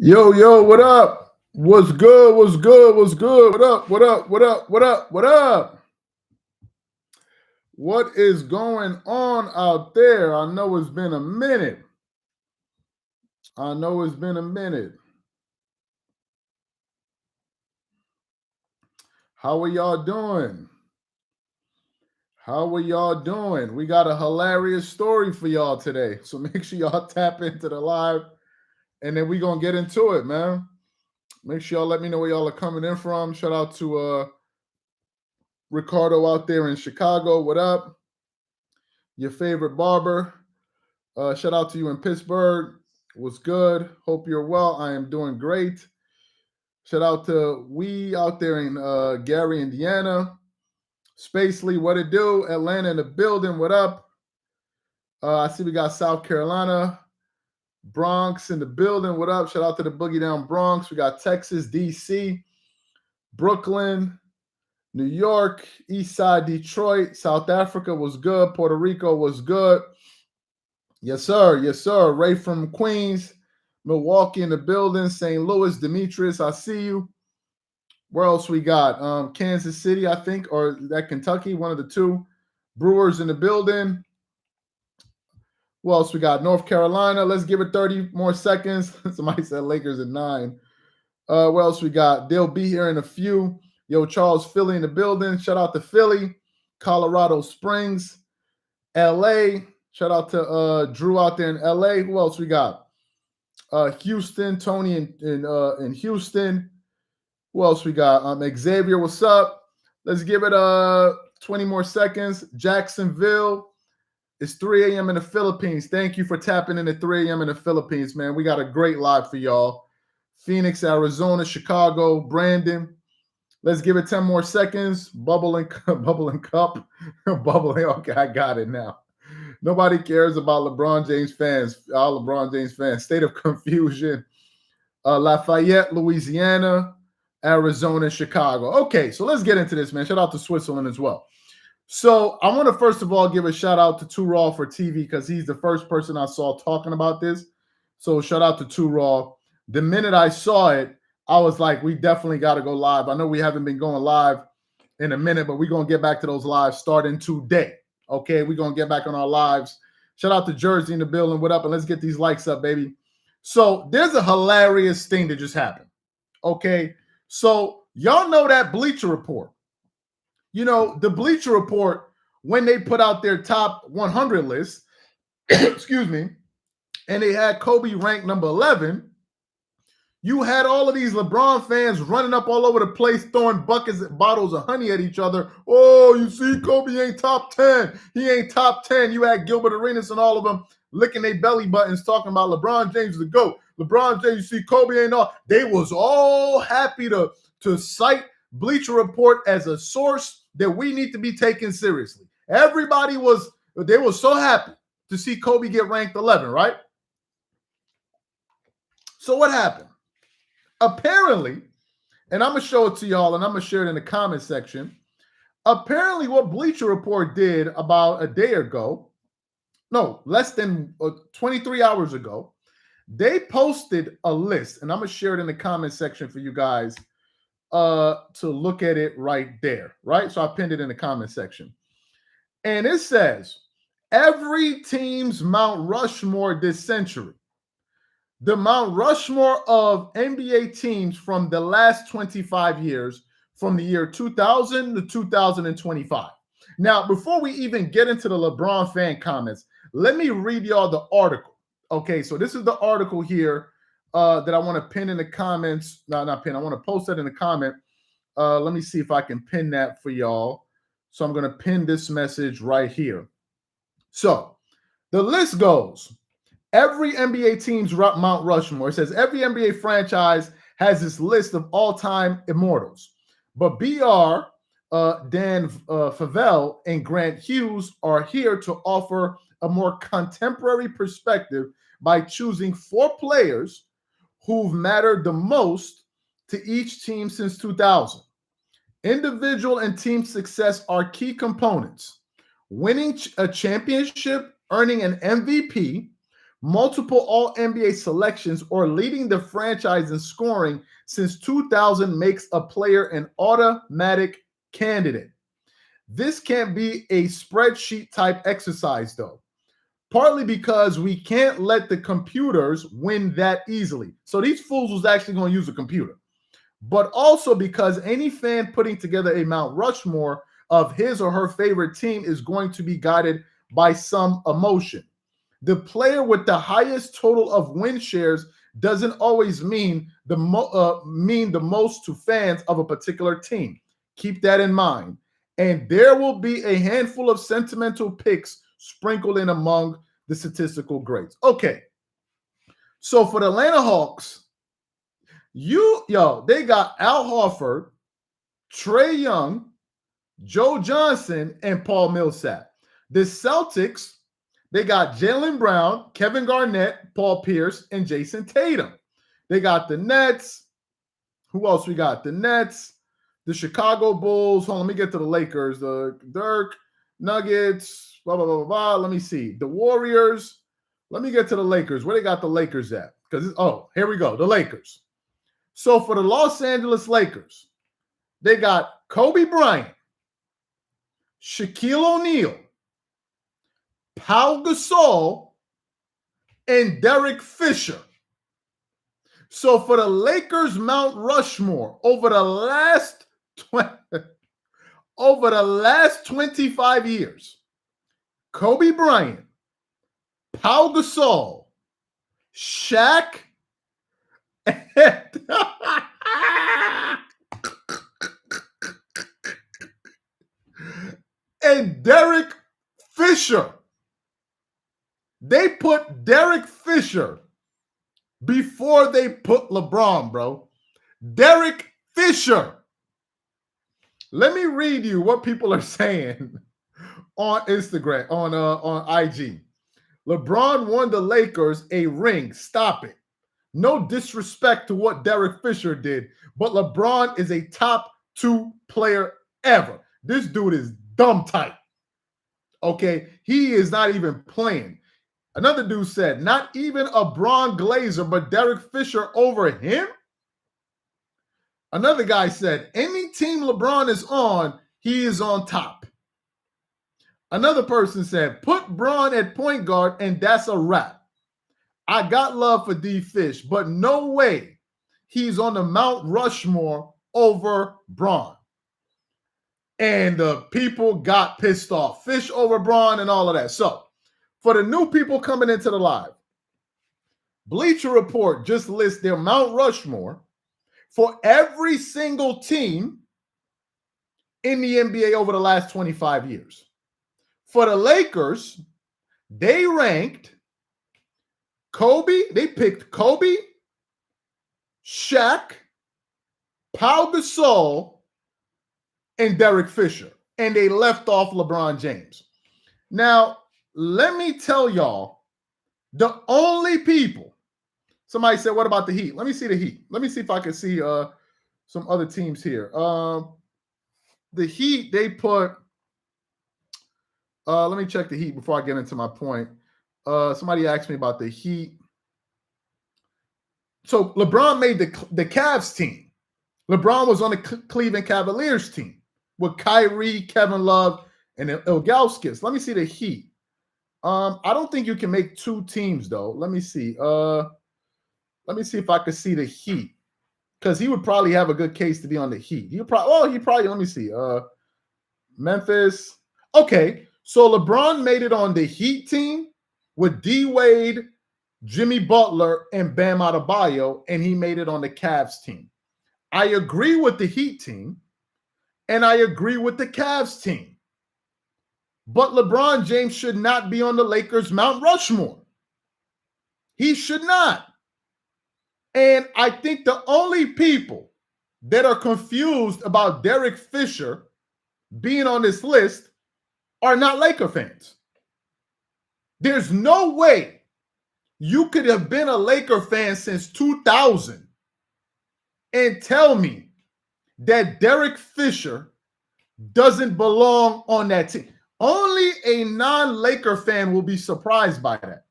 Yo, what up? What's good? What's good? What's good? What up? What up? What up? What up? What up? What is going on out there? I know it's been a minute. I know it's been a minute. How are y'all doing? How are y'all doing? We got a hilarious story for y'all today. So make sure y'all tap into the live and then we going to get into it, man. Make sure y'all let me know where y'all are coming in from. Shout out to Ricardo out there in Chicago. What up? Your favorite barber. Shout out to you in Pittsburgh. What's good? Hope you're well. I am doing great. Shout out to we out there in Gary, Indiana. Spacely, what it do? Atlanta in the building. What up? I see we got South Carolina. Bronx in the building. What up? Shout out to the Boogie Down Bronx. We got Texas, DC, Brooklyn, New York, East Side, Detroit, South Africa was good. Puerto Rico was good. Yes, sir. Yes, sir. Ray from Queens, Milwaukee in the building. St. Louis, Demetrius, I see you. Where else we got? Kansas City, I think, or that Kentucky, one of the two. Brewers in the building. Who else we got? North Carolina. Let's give it 30 more seconds. Somebody said Lakers at 9. What else we got? They'll be here in a few. Yo, Charles, Philly in the building. Shout out to Philly. Colorado Springs. LA. Shout out to Drew out there in LA. Who else we got? Houston, Tony in Houston. Who else we got? Xavier, what's up? Let's give it 20 more seconds. Jacksonville. It's 3 a.m. in the Philippines. Thank you for tapping in at 3 a.m. in the Philippines, man. We got a great live for y'all. Phoenix, Arizona, Chicago, Brandon. Let's give it 10 more seconds. Bubbling cup. Bubbling. Okay, I got it now. Nobody cares about LeBron James fans. All LeBron James fans. State of confusion. Lafayette, Louisiana, Arizona, Chicago. Okay, so let's get into this, man. Shout out to Switzerland as well. So I want to first of all give a shout out to Too Raw for TV because he's the first person I saw talking about this. So shout out to Too Raw. The minute I saw it, I was like, we definitely got to go live. I know we haven't been going live in a minute, but we're going to get back to those lives starting today. Okay, we're going to get back on our lives. Shout out to Jersey in the building. What up? And let's get these likes up, baby. So there's a hilarious thing that just happened. Okay, so y'all know that Bleacher Report. You know, the Bleacher Report, when they put out their top 100 list, excuse me, and they had Kobe ranked number 11, you had all of these LeBron fans running up all over the place, throwing buckets and bottles of honey at each other. Oh, you see, Kobe ain't top 10. He ain't top 10. You had Gilbert Arenas and all of them licking their belly buttons talking about LeBron James is the GOAT. LeBron James, you see, Kobe ain't all. They was all happy to cite Bleacher Report as a source that we need to be taken seriously. Everybody they were so happy to see Kobe get ranked 11, right? So what happened? Apparently, and I'm going to show it to y'all and I'm going to share it in the comment section. Apparently, what Bleacher Report did about a day ago, no, less than 23 hours ago, they posted a list, and I'm going to share it in the comment section for you guys to look at it right there, right? So I pinned it in the comment section. And it says, every team's Mount Rushmore this century. The Mount Rushmore of NBA teams from the last 25 years, from the year 2000 to 2025. Now, before we even get into the LeBron fan comments, let me read y'all the article. Okay, so this is the article here that I want to pin in the comments. No, not pin. I want to post that in the comment. Let me see if I can pin that for y'all. So I'm going to pin this message right here. So the list goes, every NBA team's Mount Rushmore. It says every NBA franchise has this list of all-time immortals. But BR, Dan Favell, and Grant Hughes are here to offer a more contemporary perspective by choosing 4 players who've mattered the most to each team since 2000. Individual and team success are key components. Winning a championship, earning an MVP, multiple All-NBA selections, or leading the franchise in scoring since 2000 makes a player an automatic candidate. This can't be a spreadsheet type exercise, though, partly because we can't let the computers win that easily. So these fools was actually going to use a computer, but also because any fan putting together a Mount Rushmore of his or her favorite team is going to be guided by some emotion. The player with the highest total of win shares doesn't always mean the most to fans of a particular team. Keep that in mind. And there will be a handful of sentimental picks sprinkled in among the statistical grades. Okay. So for the Atlanta Hawks, they got Al Horford, Trae Young, Joe Johnson, and Paul Millsap. The Celtics, they got Jaylen Brown, Kevin Garnett, Paul Pierce, and Jason Tatum. They got the Nets. Who else we got? The Nets, the Chicago Bulls. Hold on, let me get to the Lakers. The Dirk, Nuggets, blah, blah, blah, blah, blah. Let me see. The Warriors. Let me get to the Lakers. Where they got the Lakers at? Because, here we go. The Lakers. So for the Los Angeles Lakers, they got Kobe Bryant, Shaquille O'Neal, Pau Gasol, and Derek Fisher. So for the Lakers Mount Rushmore over the last 25 years, Kobe Bryant, Pau Gasol, Shaq, and Derek Fisher. They put Derek Fisher before they put LeBron, bro. Derek Fisher. Let me read you what people are saying on Instagram, on IG. LeBron won the Lakers a ring. Stop it. No disrespect to what Derek Fisher did, but LeBron is a top 2 player ever. This dude is dumb tight. Okay, he is not even playing. Another dude said, not even a Bron Glazer, but Derek Fisher over him? Another guy said, any team LeBron is on, he is on top. Another person said, put Bron at point guard, and that's a wrap. I got love for D Fish, but no way he's on the Mount Rushmore over Bron. And the people got pissed off. Fish over Bron and all of that. So, for the new people coming into the live, Bleacher Report just lists their Mount Rushmore for every single team in the NBA over the last 25 years. For the Lakers, they ranked Kobe. They picked Kobe, Shaq, Pau Gasol, and Derek Fisher. And they left off LeBron James. Now, let me tell y'all, the only people, somebody said, what about the Heat? Let me see the Heat. Let me see if I can see some other teams here. The Heat, they put, let me check the Heat before I get into my point. Somebody asked me about the Heat. So LeBron made the Cavs team. LeBron was on the Cleveland Cavaliers team with Kyrie, Kevin Love, and Ilgauskas. Let me see the Heat. I don't think you can make 2 teams, though. Let me see. Let me see if I could see the Heat, because he would probably have a good case to be on the Heat. He probably, let me see. Memphis. Okay, so LeBron made it on the Heat team with D Wade, Jimmy Butler, and Bam Adebayo, and he made it on the Cavs team. I agree with the Heat team, and I agree with the Cavs team. But LeBron James should not be on the Lakers Mount Rushmore. He should not. And I think the only people that are confused about Derek Fisher being on this list are not Laker fans. There's no way you could have been a Laker fan since 2000 and tell me that Derek Fisher doesn't belong on that team. Only a non-Laker fan will be surprised by that.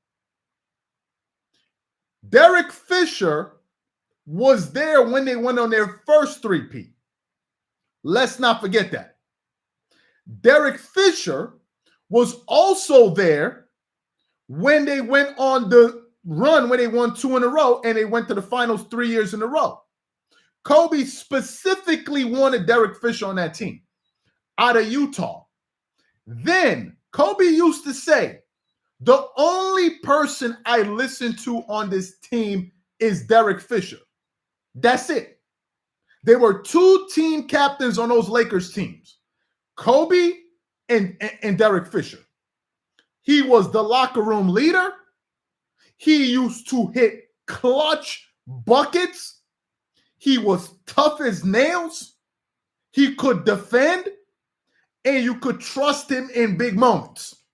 Derek Fisher was there when they went on their first three-peat. Let's not forget that. Derek Fisher was also there when they went on the run when they won 2 in a row and they went to the finals 3 years in a row. Kobe specifically wanted Derek Fisher on that team out of Utah. Then Kobe used to say, the only person I listen to on this team is Derek Fisher. That's it. There were 2 team captains on those Lakers teams, Kobe and Derek Fisher. He was the locker room leader. He used to hit clutch buckets. He was tough as nails. He could defend, and you could trust him in big moments.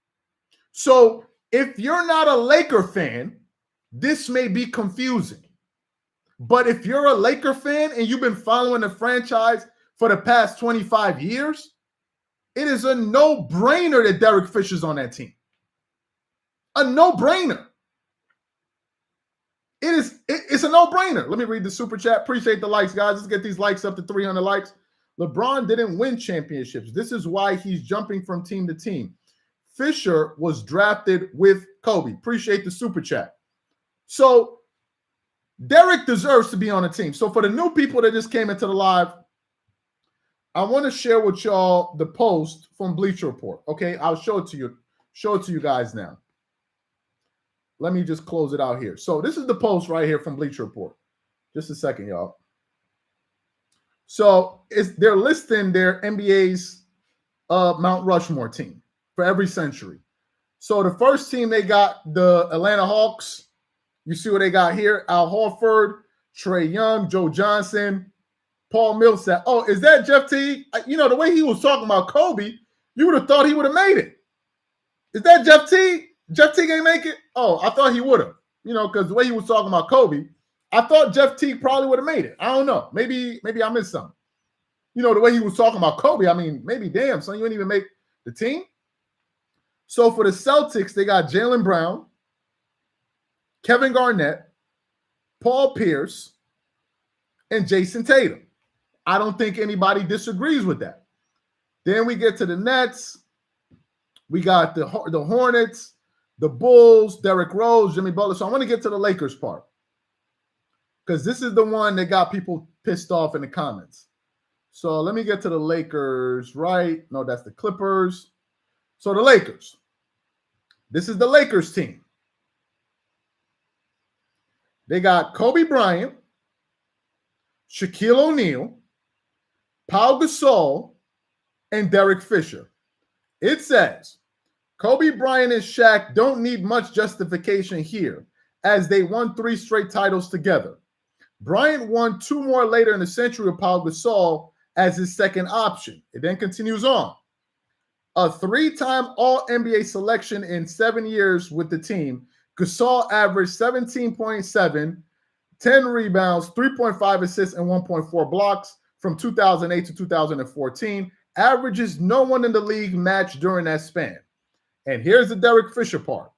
So if you're not a Laker fan, this may be confusing. But if you're a Laker fan and you've been following the franchise for the past 25 years, it is a no-brainer that Derek Fisher's on that team. A no-brainer. It's a no-brainer. Let me read the super chat. Appreciate the likes, guys. Let's get these likes up to 300 likes. LeBron didn't win championships. This is why he's jumping from team to team. Fisher was drafted with Kobe. Appreciate the super chat. So Derek deserves to be on a team. So for the new people that just came into the live, I want to share with y'all the post from Bleacher Report. Okay, I'll show it to you. Show it to you guys now. Let me just close it out here. So this is the post right here from Bleacher Report. Just a second, y'all. So they're listing their NBA's Mount Rushmore team for every century. So the first team, they got the Atlanta Hawks. You see what they got here? Al Horford, Trae Young, Joe Johnson, Paul Millsap. Oh, is that Jeff Teague? You know, the way he was talking about Kobe, you would have thought he would have made it. Is that Jeff Teague? Jeff Teague ain't make it? Oh, I thought he would have. You know, because the way he was talking about Kobe, I thought Jeff Teague probably would have made it. I don't know. Maybe I missed something. You know, the way he was talking about Kobe, I mean, maybe damn, son, you didn't even make the team. So for the Celtics, they got Jaylen Brown, Kevin Garnett, Paul Pierce, and Jason Tatum. I don't think anybody disagrees with that. Then we get to the Nets. We got the Hornets, the Bulls, Derrick Rose, Jimmy Butler. So I want to get to the Lakers part because this is the one that got people pissed off in the comments. So let me get to the Lakers, right? No, that's the Clippers. So the Lakers. This is the Lakers team. They got Kobe Bryant, Shaquille O'Neal, Pau Gasol, and Derek Fisher. It says, Kobe Bryant and Shaq don't need much justification here, as they won 3 straight titles together. Bryant won 2 more later in the century with Pau Gasol as his second option. It then continues on. A 3-time All-NBA selection in 7 years with the team, Gasol averaged 17.7, 10 rebounds, 3.5 assists, and 1.4 blocks from 2008 to 2014. Averages no one in the league matched during that span. And here's the Derek Fisher part.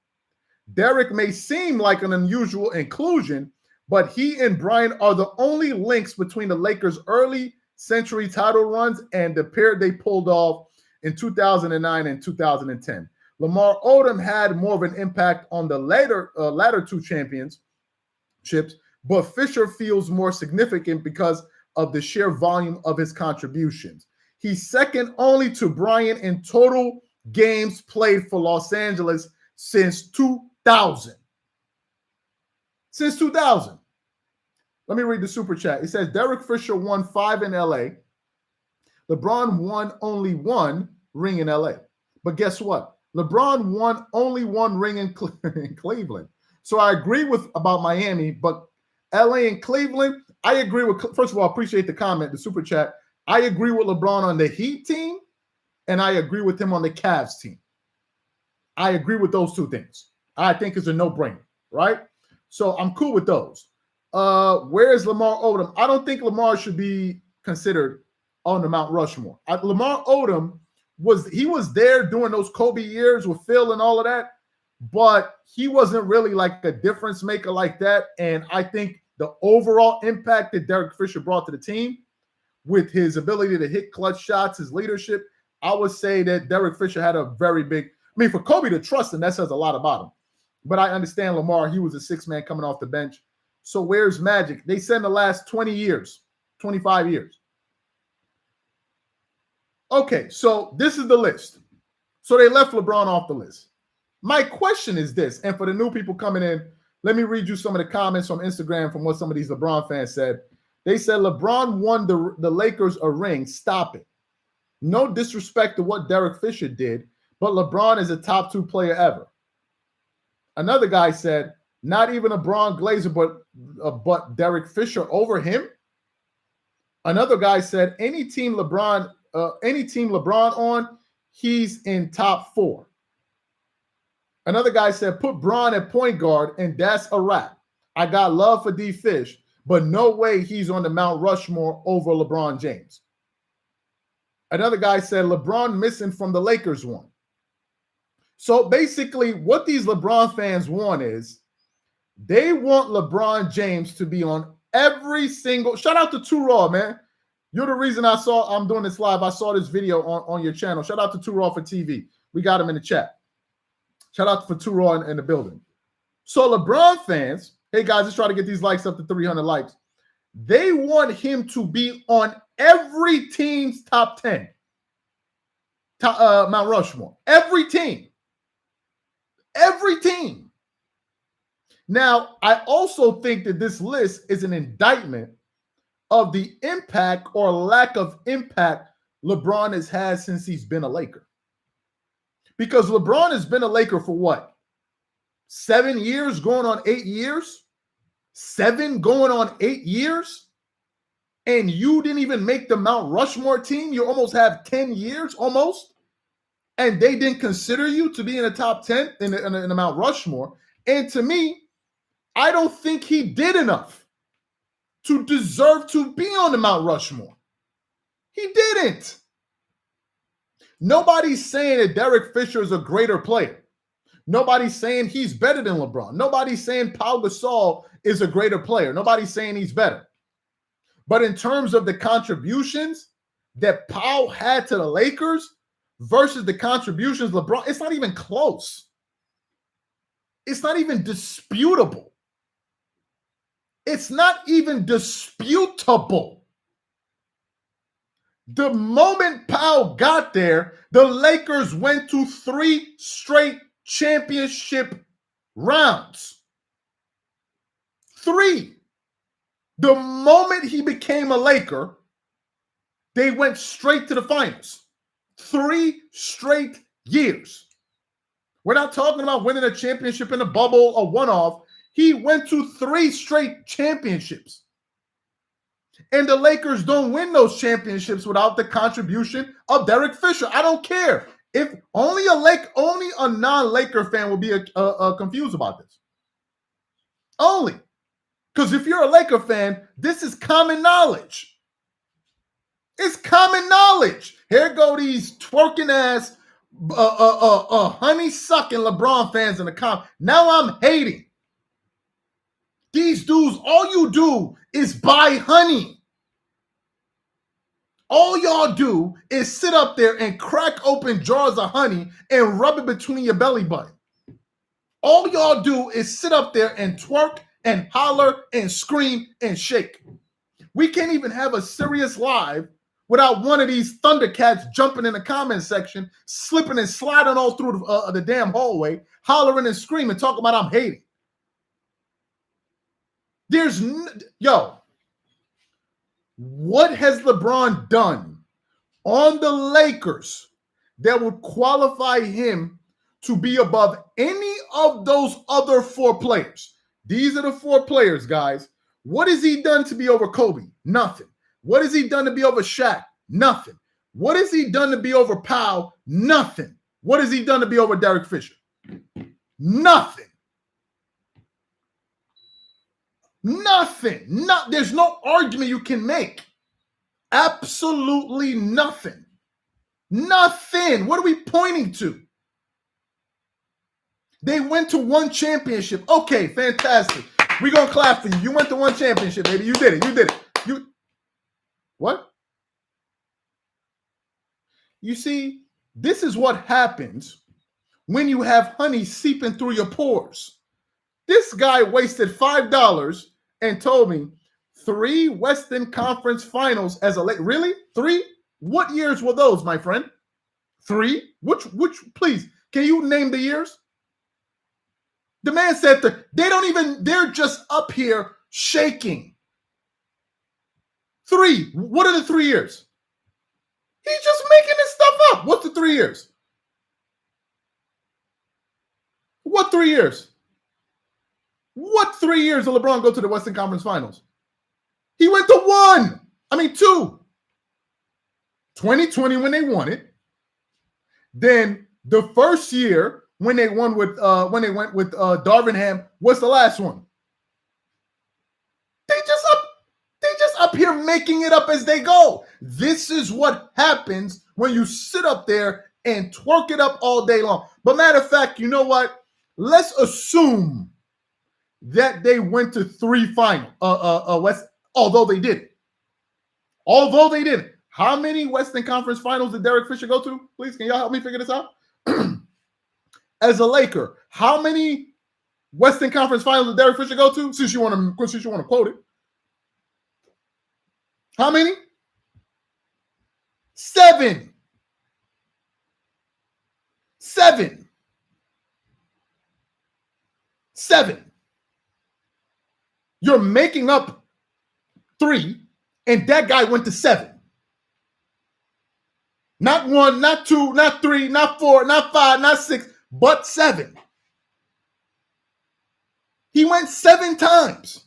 Derek may seem like an unusual inclusion, but he and Bryant are the only links between the Lakers' early century title runs and the pair they pulled off in 2009 and 2010. Lamar Odom had more of an impact on the latter 2 championships, but Fisher feels more significant because of the sheer volume of his contributions. He's second only to Bryant in total games played for Los Angeles since 2000. Since 2000. Let me read the super chat. It says Derek Fisher won 5 in LA. LeBron won only 1 ring in LA. But guess what? LeBron won only 1 ring in Cleveland. So I agree about Miami, but LA and Cleveland, I agree with. First of all, I appreciate the comment, the super chat. I agree with LeBron on the Heat team, and I agree with him on the Cavs team. I agree with those 2 things. I think it's a no-brainer, right? So I'm cool with those. Where is Lamar Odom? I don't think Lamar should be considered on the Mount Rushmore. Lamar Odom was there during those Kobe years with Phil and all of that. but he wasn't really like a difference maker like that. And I think the overall impact that Derek Fisher brought to the team with his ability to hit clutch shots, his leadership, I would say that Derek Fisher had a very big, I mean, for Kobe to trust him, that says a lot about him. But I understand Lamar, he was a six man coming off the bench. So where's Magic? They said in the last 20 years, 25 years. Okay, so this is the list. So they left LeBron off the list. My question is this, and for the new people coming in, let me read you some of the comments from Instagram from what some of these LeBron fans said. They said LeBron won the Lakers a ring. Stop it. No disrespect to what Derek Fisher did, but LeBron is a top 2 player ever. Another guy said, not even a Bron Glazer, but Derek Fisher over him. Another guy said, any team LeBron on, he's in top 4. Another guy said, put Bron at point guard, and that's a wrap. I got love for D Fish, but no way he's on the Mount Rushmore over LeBron James. Another guy said, LeBron missing from the Lakers one. So basically, what these LeBron fans want is they want LeBron James to be on every single. Shout out to Too Raw, man. You're the reason I'm doing this live. I saw this video on your channel. Shout out to Too Raw for TV. We got him in the chat. Shout out for Too Raw in the building. So LeBron fans, hey guys, let's try to get these likes up to 300 likes. They want him to be on every team's top 10. Mount Rushmore. Every team. Every team. Now, I also think that this list is an indictment of the impact or lack of impact LeBron has had since he's been a Laker. Because LeBron has been a Laker for what? 7 years, going on 8 years? 7 going on 8 years? And you didn't even make the Mount Rushmore team? You almost have 10 years, almost? And they didn't consider you to be in the top 10 in the Mount Rushmore. And to me, I don't think he did enough to deserve to be on the Mount Rushmore. He didn't. Nobody's saying that Derek Fisher is a greater player. Nobody's saying he's better than LeBron. Nobody's saying Pau Gasol is a greater player. Nobody's saying he's better. But in terms of the contributions that Pau had to the Lakers versus the contributions LeBron, it's not even close. It's not even disputable. It's not even disputable. The moment Pau got there, the Lakers went to 3 straight championship rounds. 3. The moment he became a Laker, they went straight to the finals. 3 straight years. We're not talking about winning a championship in a bubble or one-off. He went to 3 straight championships. And the Lakers don't win those championships without the contribution of Derek Fisher. I don't care. If only a non-Laker fan will be confused about this. Only. Because if you're a Laker fan, this is common knowledge. It's common knowledge. Here go these twerking ass, honey-sucking LeBron fans in the comments. Now I'm hating. These dudes, all you do is buy honey. All y'all do is sit up there and crack open jars of honey and rub it between your belly button. All y'all do is sit up there and twerk and holler and scream and shake. We can't even have a serious live without one of these Thundercats jumping in the comment section, slipping and sliding all through the damn hallway, hollering and screaming, talking about I'm hating. What has LeBron done on the Lakers that would qualify him to be above any of those other 4 players? These are the 4 players, guys. What has he done to be over Kobe? Nothing. What has he done to be over Shaq? Nothing. What has he done to be over Pau? Nothing. What has he done to be over Derek Fisher? Nothing. Nothing. There's no argument you can make. Absolutely nothing. Nothing. What are we pointing to? They went to one championship. Okay, fantastic. We're going to clap for you. You went to one championship, baby. You did it. You did it. What? You see, this is what happens when you have honey seeping through your pores. This guy wasted $5 and told me 3 Western Conference Finals as a late. Really? 3? What years were those, my friend? 3? Which? Please, can you name the years? The man said that they're just up here shaking. 3. What are the 3 years? He's just making this stuff up. What's the 3 years? What 3 years? What 3 years did LeBron go to the Western Conference Finals? He went to 2. 2020 when they won it. Then the first year when they went with Darvingham was the last one. They just up here making it up as they go. This is what happens when you sit up there and twerk it up all day long. But matter of fact, you know what? Let's assume that they went to 3 finals. Although they didn't. How many Western Conference Finals did Derek Fisher go to? Please, can y'all help me figure this out? As a Laker, how many Western Conference Finals did Derek Fisher go to? Since you want to quote it, how many? 7. 7. 7. You're making up 3, and that guy went to 7. Not 1, not 2, not 3, not 4, not 5, not 6, but 7. He went 7 times.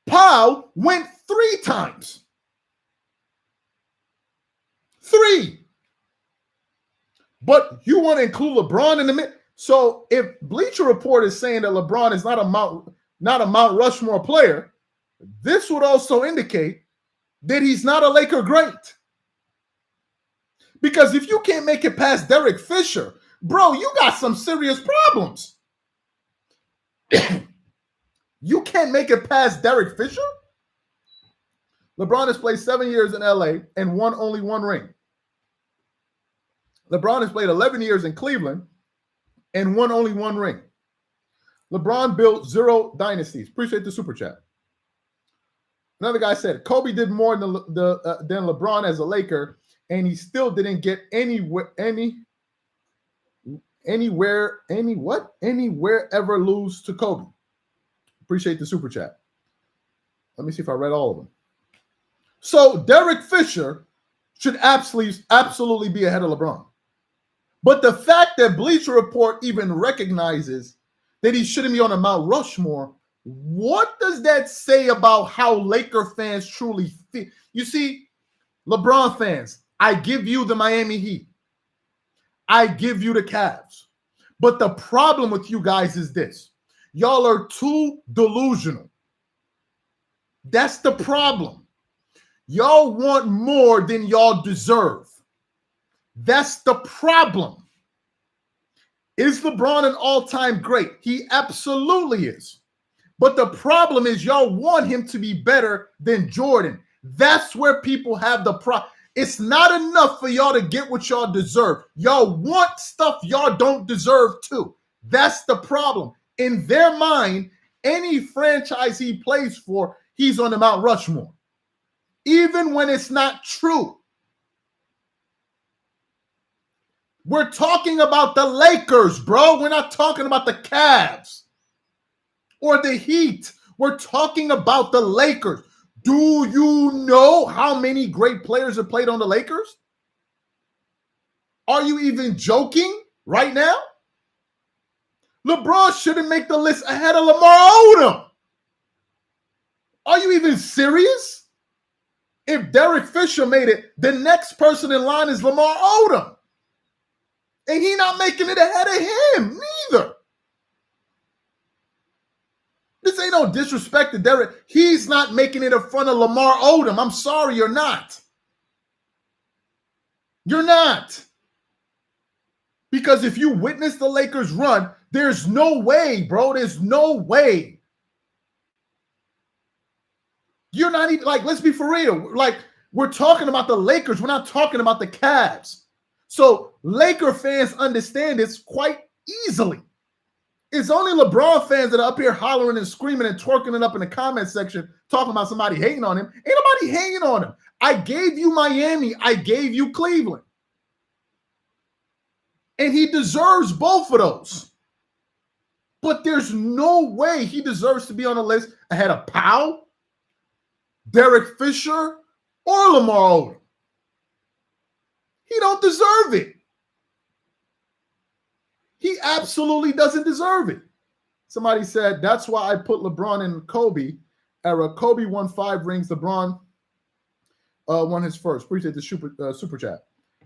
Powell went 3 times. 3. But you want to include LeBron in the mix? So if Bleacher Report is saying that LeBron is not a Mount Rushmore player, this would also indicate that he's not a Laker great. Because if you can't make it past Derek Fisher, bro, you got some serious problems. You can't make it past Derek Fisher? LeBron has played 7 years in LA and won only 1 ring. LeBron has played 11 years in Cleveland and won only 1 ring. LeBron built 0 dynasties. Appreciate the super chat. Another guy said Kobe did more than LeBron as a Laker, and he still didn't get anywhere ever lose to Kobe. Appreciate the super chat. Let me see if I read all of them. So Derek Fisher should absolutely be ahead of LeBron. But the fact that Bleacher Report even recognizes that he shouldn't be on a Mount Rushmore, what does that say about how Laker fans truly feel? You see, LeBron fans, I give you the Miami Heat. I give you the Cavs. But the problem with you guys is this. Y'all are too delusional. That's the problem. Y'all want more than y'all deserve. That's the problem. Is LeBron an all-time great? He absolutely is. But the problem is y'all want him to be better than Jordan. That's where people have the problem. It's not enough for y'all to get what y'all deserve. Y'all want stuff y'all don't deserve too. That's the problem. In their mind, any franchise he plays for, he's on the Mount Rushmore. Even when it's not true. We're talking about the Lakers, bro. We're not talking about the Cavs or the Heat. We're talking about the Lakers. Do you know how many great players have played on the Lakers? Are you even joking right now? LeBron shouldn't make the list ahead of Lamar Odom. Are you even serious? If Derek Fisher made it, the next person in line is Lamar Odom. And he's not making it ahead of him, neither. This ain't no disrespect to Derek. He's not making it in front of Lamar Odom. I'm sorry, you're not. You're not. Because if you witness the Lakers run, there's no way, bro. There's no way. You're not even, like, let's be for real. Like, we're talking about the Lakers. We're not talking about the Cavs. So Laker fans understand this quite easily. It's only LeBron fans that are up here hollering and screaming and twerking it up in the comment section, talking about somebody hating on him. Ain't nobody hating on him. I gave you Miami. I gave you Cleveland. And he deserves both of those. But there's no way he deserves to be on the list ahead of Powell, Derek Fisher, or Lamar Odom. He don't deserve it. He absolutely doesn't deserve it. Somebody said, that's why I put LeBron in Kobe era. Kobe won 5 rings. LeBron won his first. Appreciate the super chat.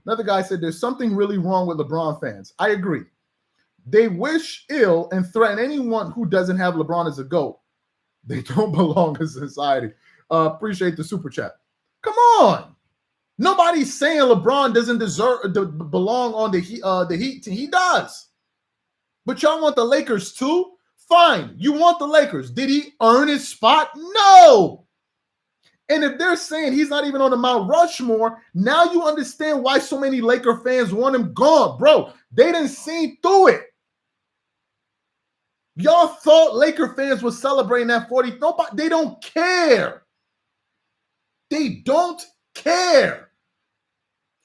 Another guy said, there's something really wrong with LeBron fans. I agree. They wish ill and threaten anyone who doesn't have LeBron as a GOAT. They don't belong in society. Appreciate the super chat. Come on. Nobody's saying LeBron doesn't deserve to belong on the Heat team. He does. But y'all want the Lakers too? Fine. You want the Lakers. Did he earn his spot? No. And if they're saying he's not even on the Mount Rushmore, now you understand why so many Laker fans want him gone. Bro, they didn't see through it. Y'all thought Laker fans were celebrating that 40. Nobody, they don't care. They don't care.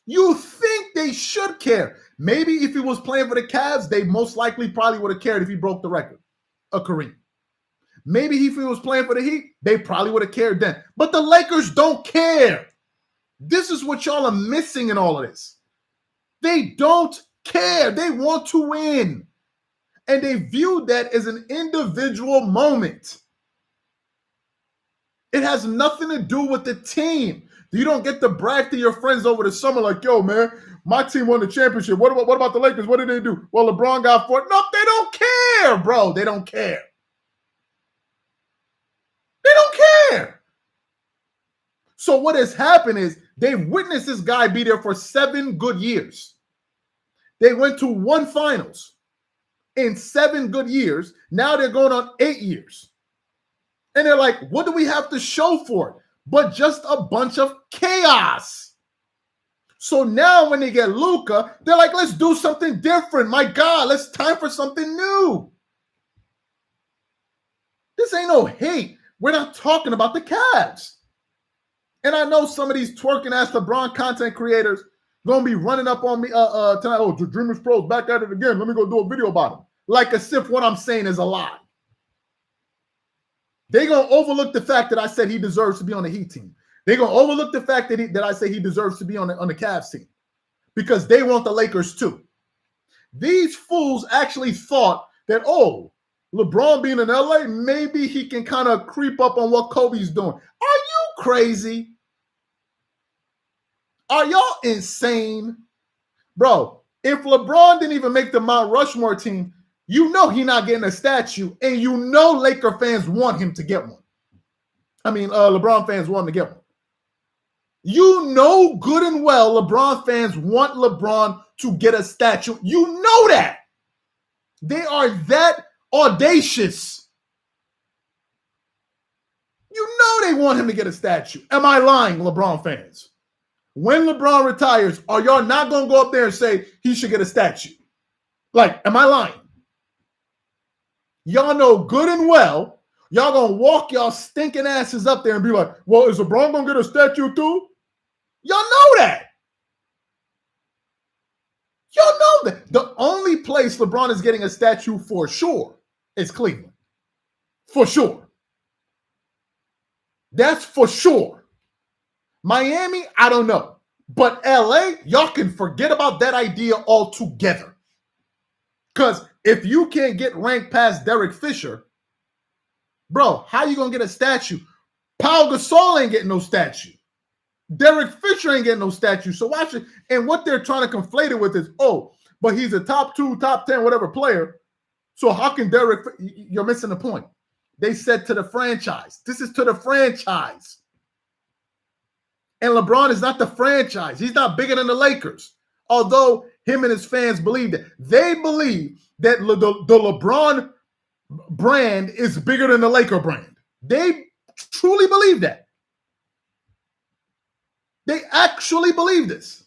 You think they should care. Maybe if he was playing for the Cavs, they most likely probably would have cared if he broke the record of Kareem. Maybe if he was playing for the Heat, they probably would have cared then. But the Lakers don't care. This is what y'all are missing in all of this. They don't care. They want to win. And they viewed that as an individual moment. It has nothing to do with the team. You don't get to brag to your friends over the summer like, yo, man, my team won the championship. What about the Lakers? What did they do? Well, LeBron got 4. No, they don't care, bro. They don't care. They don't care. So what has happened is they've witnessed this guy be there for 7 good years. They went to 1 finals in 7 good years. Now they're going on 8 years. And they're like, what do we have to show for it? But just a bunch of chaos. So now when they get Luka, they're like, let's do something different. My God, it's time for something new. This ain't no hate. We're not talking about the Cavs. And I know some of these twerking ass LeBron content creators gonna be running up on me tonight. Oh, the Dreamers Pro's back at it again. Let me go do a video about him. Like as if what I'm saying is a lie. They're going to overlook the fact that I said he deserves to be on the Heat team. They're going to overlook the fact that I say he deserves to be on the Cavs team because they want the Lakers too. These fools actually thought that, oh, LeBron being in LA, maybe he can kind of creep up on what Kobe's doing. Are you crazy? Are y'all insane? Bro, if LeBron didn't even make the Mount Rushmore team, you know he's not getting a statue, and you know Laker fans want him to get one. I mean, LeBron fans want him to get one. You know good and well LeBron fans want LeBron to get a statue. You know that. They are that audacious. You know they want him to get a statue. Am I lying, LeBron fans? When LeBron retires, are y'all not going to go up there and say he should get a statue? Like, am I lying? Y'all know good and well, y'all going to walk y'all stinking asses up there and be like, well, is LeBron going to get a statue too? Y'all know that. Y'all know that. The only place LeBron is getting a statue for sure is Cleveland. For sure. That's for sure. Miami, I don't know. But LA, y'all can forget about that idea altogether. Because if you can't get ranked past Derek Fisher, bro, how you going to get a statue? Paul Gasol ain't getting no statue. Derek Fisher ain't getting no statue. So watch it. And what they're trying to conflate it with is, oh, but he's a top 2, top 10, whatever player. So how can Derek, you're missing the point. They said to the franchise. This is to the franchise. And LeBron is not the franchise. He's not bigger than the Lakers. Although him and his fans believe that. They believe that the LeBron brand is bigger than the Laker brand. They truly believe that. They actually believe this.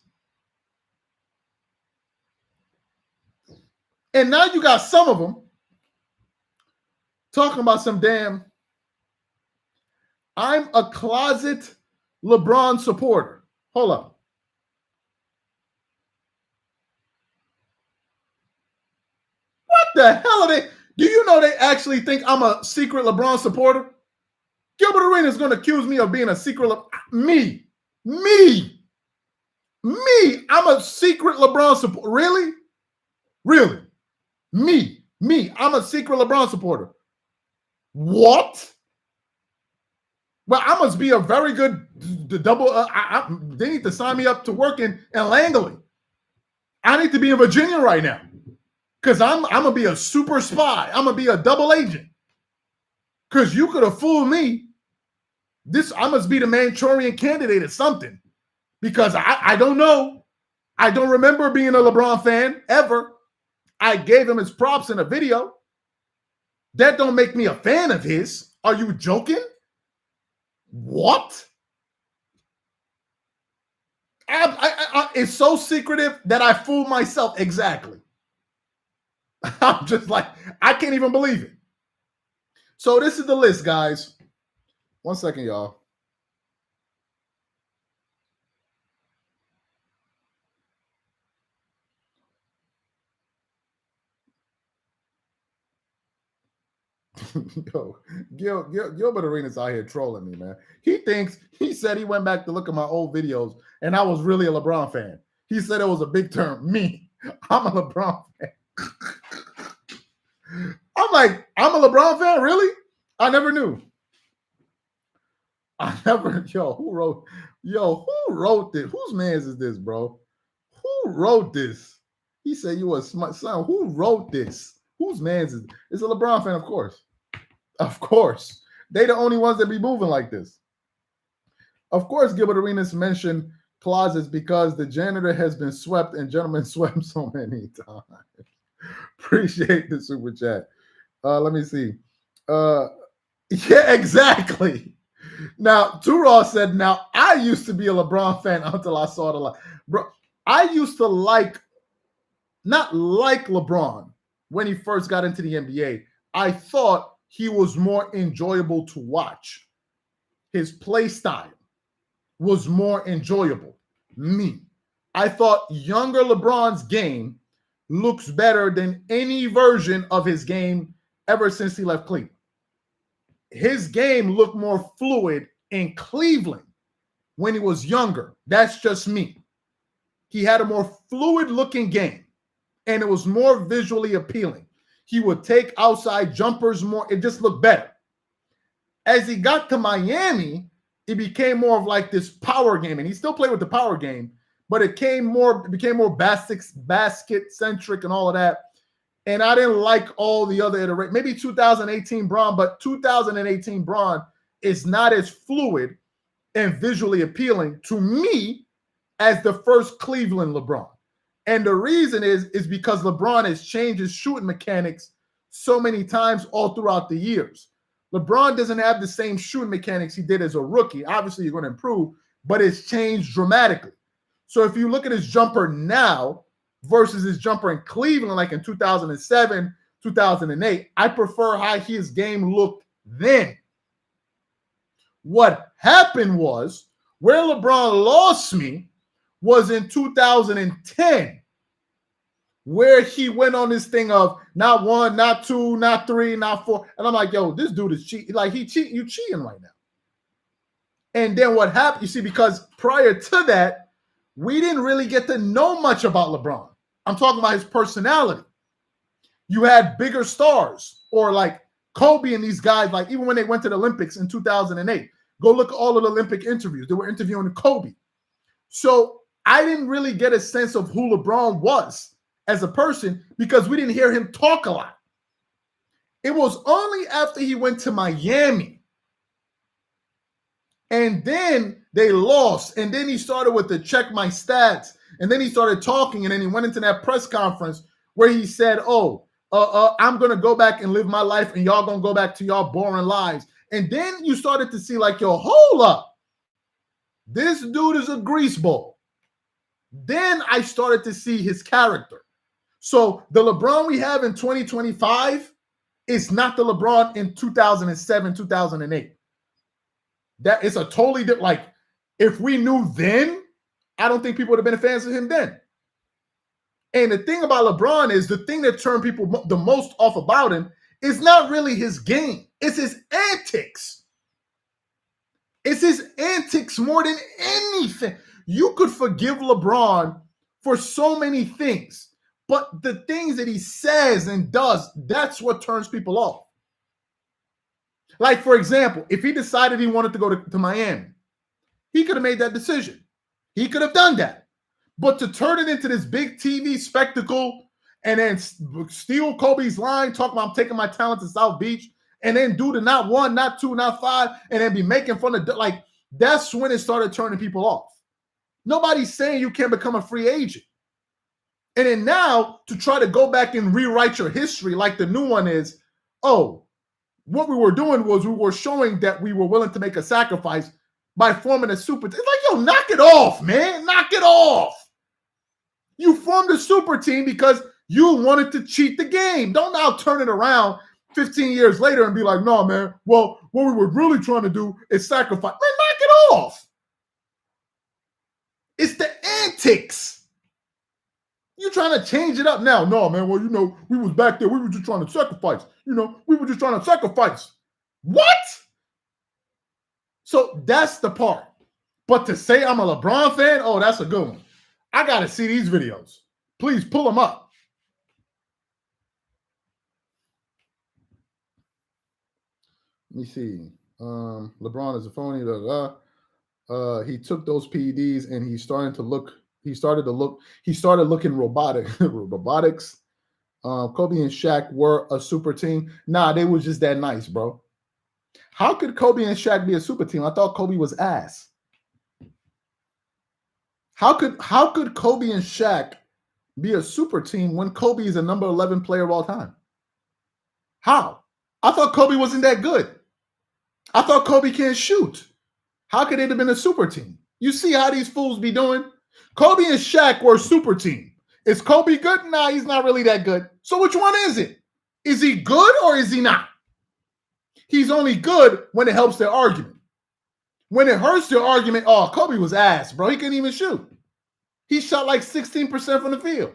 And now you got some of them talking about some damn, I'm a closet LeBron supporter. Hold up. What the hell are they? Do you know they actually think I'm a secret LeBron supporter? Gilbert Arenas is going to accuse me of being a secret Me. I'm a secret LeBron supporter. Really? Me. I'm a secret LeBron supporter. What? Well, I must be a very good double. They need to sign me up to work in Langley. I need to be in Virginia right now because I'm going to be a super spy. I'm going to be a double agent because you could have fooled me. I must be the Manchurian candidate or something because I don't know. I don't remember being a LeBron fan ever. I gave him his props in a video. That don't make me a fan of his. Are you joking? What? It's so secretive that I fooled myself. Exactly. I'm just like, I can't even believe it. So this is the list, guys. 1 second, y'all. Yo, Gilbert Arenas out here trolling me, man. He said he went back to look at my old videos and I was really a LeBron fan. He said it was a big term. Me, I'm a LeBron fan. I'm like, I'm a LeBron fan? Really? I never knew. Who wrote this? Whose man's is this, bro? Who wrote this? He said you a smart son. Who wrote this? Whose man's is? It's a LeBron fan, of course. Of course. They the only ones that be moving like this. Of course, Gilbert Arenas mentioned closets because the janitor has been swept and gentlemen swept so many times. Appreciate the super chat. Let me see. Yeah, exactly. Now, Turol said, now, I used to be a LeBron fan until I saw the light. Bro, I used to not like LeBron when he first got into the NBA. I thought he was more enjoyable to watch. His play style was more enjoyable. I thought younger LeBron's game looks better than any version of his game ever since he left Cleveland. His game looked more fluid in Cleveland when he was younger. That's just me. He had a more fluid looking game and it was more visually appealing. He would take outside jumpers more. It just looked better. As he got to Miami, it became more of like this power game, and he still played with the power game, but it became more basket centric and all of that. And I didn't like all the other iterations. Maybe 2018 Bron, but 2018 Bron is not as fluid and visually appealing to me as the first Cleveland LeBron. And the reason is because LeBron has changed his shooting mechanics so many times all throughout the years. LeBron doesn't have the same shooting mechanics he did as a rookie. Obviously, you're going to improve, but it's changed dramatically. So if you look at his jumper now versus his jumper in Cleveland, like in 2007, 2008, I prefer how his game looked then. What happened was, where LeBron lost me was in 2010, where he went on this thing of not one, not two, not three, not four. And I'm like, yo, this dude is cheating. Like, you cheating right now. And then what happened, you see, because prior to that, we didn't really get to know much about LeBron. I'm talking about his personality. You had bigger stars, or like Kobe and these guys, like even when they went to the Olympics in 2008, go look at all of the Olympic interviews. They were interviewing Kobe. So I didn't really get a sense of who LeBron was as a person because we didn't hear him talk a lot. It was only after he went to Miami and then they lost, and then he started with the check my stats, And then he started talking, and then he went into that press conference where he said, I'm going to go back and live my life, and y'all going to go back to y'all boring lives. And then you started to see like, yo, hold up. This dude is a greaseball. Then I started to see his character. So the LeBron we have in 2025 is not the LeBron in 2007, 2008. That is a totally different, like, if we knew then, I don't think people would have been fans of him then. And the thing about LeBron is the thing that turned people the most off about him is not really his game. It's his antics. It's his antics more than anything. You could forgive LeBron for so many things, but the things that he says and does, that's what turns people off. Like, for example, if he decided he wanted to go to Miami, he could have made that decision. He could have done that. But to turn it into this big TV spectacle and then steal Kobe's line, talking about I'm taking my talent to South Beach, and then do the not one, not two, not five, and then be making fun of, like, that's when it started turning people off. Nobody's saying you can't become a free agent. And then now to try to go back and rewrite your history like the new one is, oh, what we were doing was we were showing that we were willing to make a sacrifice by forming a super team. It's like, yo, knock it off, man. Knock it off. You formed a super team because you wanted to cheat the game. Don't now turn it around 15 years later and be like, no, man, well, what we were really trying to do is sacrifice. Man, knock it off. It's the antics. You trying to change it up now. No, man, well, you know, we was back there. We were just trying to sacrifice. You know, we were just trying to sacrifice. What? So that's the part. But to say I'm a LeBron fan, oh, that's a good one. I got to see these videos. Please pull them up. Let me see. LeBron is a phony. He took those PEDs and he started looking robotics. Kobe and Shaq were a super team. Nah, they were just that nice, bro. How could Kobe and Shaq be a super team? I thought Kobe was ass. How could Kobe and Shaq be a super team when Kobe is a number 11 player of all time? How? I thought Kobe wasn't that good. I thought Kobe can't shoot. How could it have been a super team? You see how these fools be doing? Kobe and Shaq were a super team. Is Kobe good? Nah, he's not really that good. So which one is it? Is he good or is he not? He's only good when it helps their argument. When it hurts their argument, oh, Kobe was ass, bro. He couldn't even shoot. He shot like 16% from the field.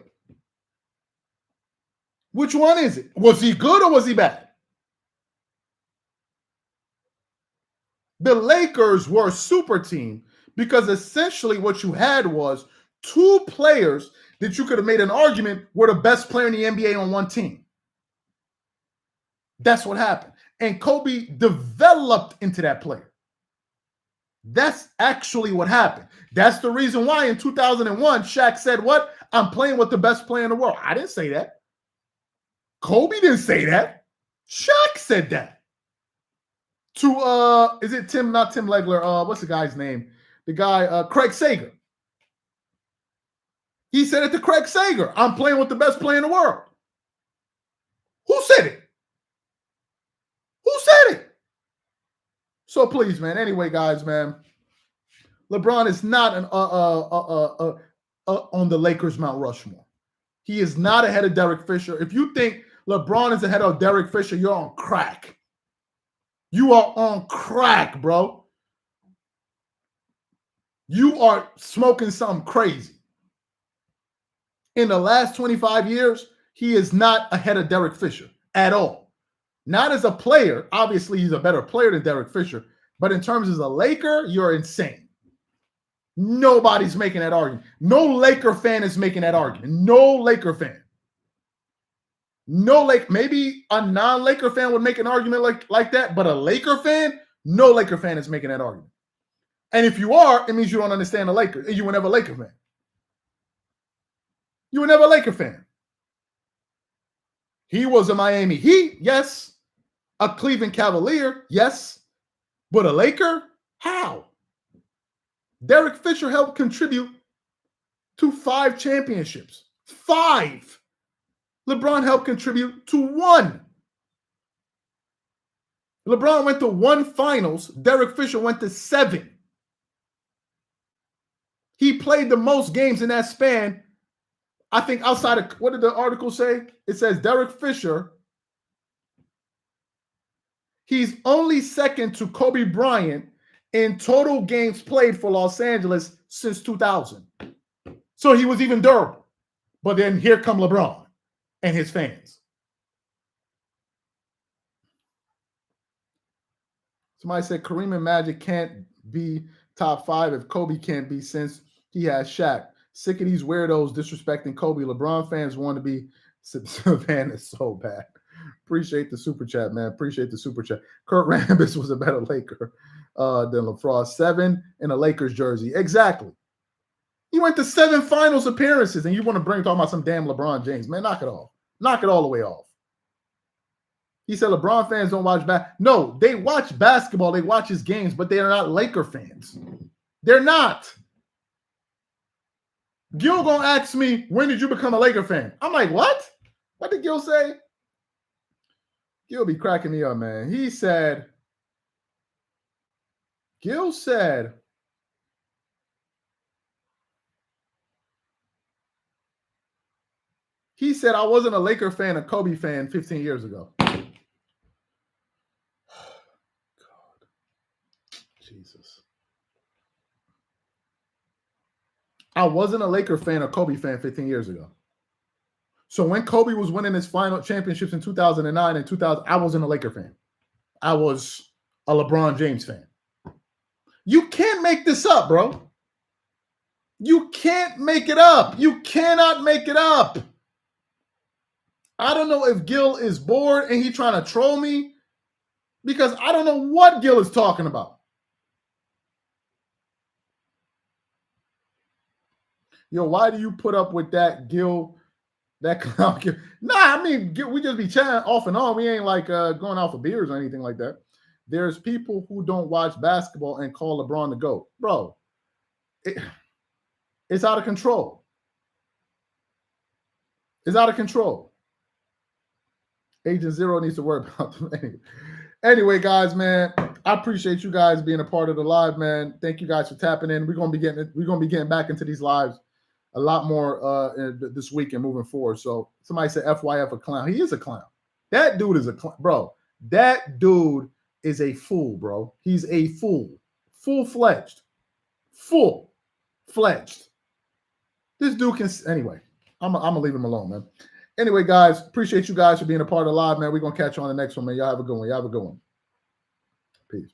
Which one is it? Was he good or was he bad? The Lakers were a super team because essentially what you had was two players that you could have made an argument were the best player in the NBA on one team. That's what happened. And Kobe developed into that player. That's actually what happened. That's the reason why in 2001, Shaq said, what? I'm playing with the best player in the world. I didn't say that. Kobe didn't say that. Shaq said that. To, is it not Tim Legler? What's the guy's name? The guy, Craig Sager. He said it to Craig Sager. I'm playing with the best player in the world. Who said it? Who said it? So please, man. Anyway, guys, man, LeBron is not on the Lakers Mount Rushmore. He is not ahead of Derek Fisher. If you think LeBron is ahead of Derek Fisher, you're on crack. You are on crack, bro. You are smoking something crazy. In the last 25 years, he is not ahead of Derek Fisher at all. Not as a player. Obviously, he's a better player than Derek Fisher. But in terms of a Laker, you're insane. Nobody's making that argument. No Laker fan is making that argument. No Laker fan. No Laker. Maybe a non-Laker fan would make an argument like that, but a Laker fan, no Laker fan is making that argument. And if you are, it means you don't understand the Lakers. You were never a Laker fan. You were never a Laker fan. He was a Miami Heat, yes. A Cleveland Cavalier, yes. But a Laker? How? Derek Fisher helped contribute to 5 championships. 5. LeBron helped contribute to 1. LeBron went to 1 finals. Derek Fisher went to 7. He played the most games in that span. I think outside of, what did the article say? It says Derek Fisher, he's only second to Kobe Bryant in total games played for Los Angeles since 2000. So he was even durable. But then here come LeBron and his fans. Somebody said Kareem and Magic can't be top 5 if Kobe can't be, since he has Shaq. Sick of these weirdos disrespecting Kobe. LeBron fans want to be Savannah so bad. Appreciate the super chat, man. Appreciate the super chat. Kurt Rambis was a better Laker than LaFrost. 7 in a Lakers jersey. Exactly. He went to 7 finals appearances, and you want to talking about some damn LeBron James. Man, knock it off. Knock it all the way off. He said LeBron fans don't watch No, they watch basketball. They watch his games, but they are not Laker fans. They're not. Gil gonna ask me, when did you become a Laker fan? I'm like, what? What did Gil say? Gil be cracking me up, man. Gil said, I wasn't a Laker fan, a Kobe fan 15 years ago. God. Jesus. I wasn't a Laker fan or Kobe fan 15 years ago. So when Kobe was winning his final championships in 2009 and 2000, I wasn't a Laker fan. I was a LeBron James fan. You can't make this up, bro. You can't make it up. You cannot make it up. I don't know if Gil is bored and he's trying to troll me, because I don't know what Gil is talking about. Yo, why do you put up with that, Gil? That clown? Nah, I mean, we just be chatting off and on. We ain't like going out for beers or anything like that. There's people who don't watch basketball and call LeBron the GOAT. Bro, it's out of control. It's out of control. Agent Zero needs to worry about them. Anyway, guys, man, I appreciate you guys being a part of the live, man. Thank you guys for tapping in. We're gonna be getting back into these lives a lot more this week and moving forward. So somebody said FYF a clown. He is a clown. That dude is a clown, bro. That dude is a fool, bro. He's a fool. Full-fledged. Full-fledged. This dude can, anyway, I'm gonna leave him alone, man. Anyway, guys, appreciate you guys for being a part of the live, man. We're gonna catch you on the next one, man. Y'all have a good one. Y'all have a good one. Peace.